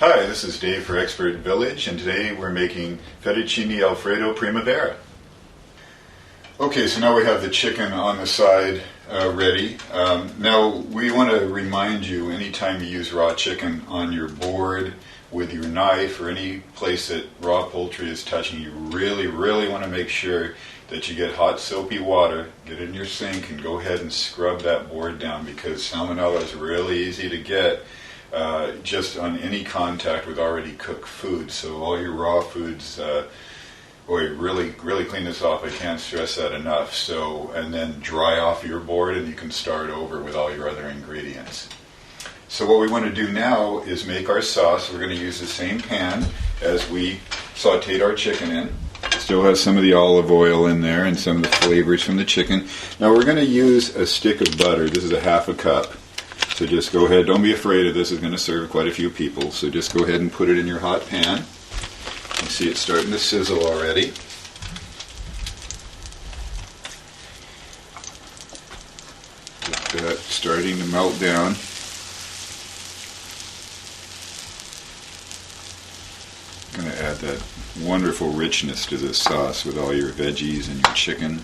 Hi, this is Dave for Expert Village, and today we're making Fettuccine Alfredo Primavera. Okay, so now we have the chicken on the side ready. Now we want to remind you, anytime you use raw chicken on your board with your knife or any place that raw poultry is touching, you really want to make sure that you get hot soapy water, get it in your sink, and go ahead and scrub that board down, because salmonella is really easy to get just on any contact with already cooked food. So all your raw foods, really clean this off. I can't stress that enough. So, and then dry off your board, and you can start over with all your other ingredients. So what we want to do now is make our sauce. We're going to use the same pan as we sauteed our chicken in. Still has some of the olive oil in there and some of the flavors from the chicken. Now we're going to use a stick of butter. This is a half a cup. So just go ahead, don't be afraid of this, it's going to serve quite a few people. So just go ahead and put it in your hot pan. You see it's starting to sizzle already. Get that starting to melt down. I'm going to add that wonderful richness to this sauce with all your veggies and your chicken.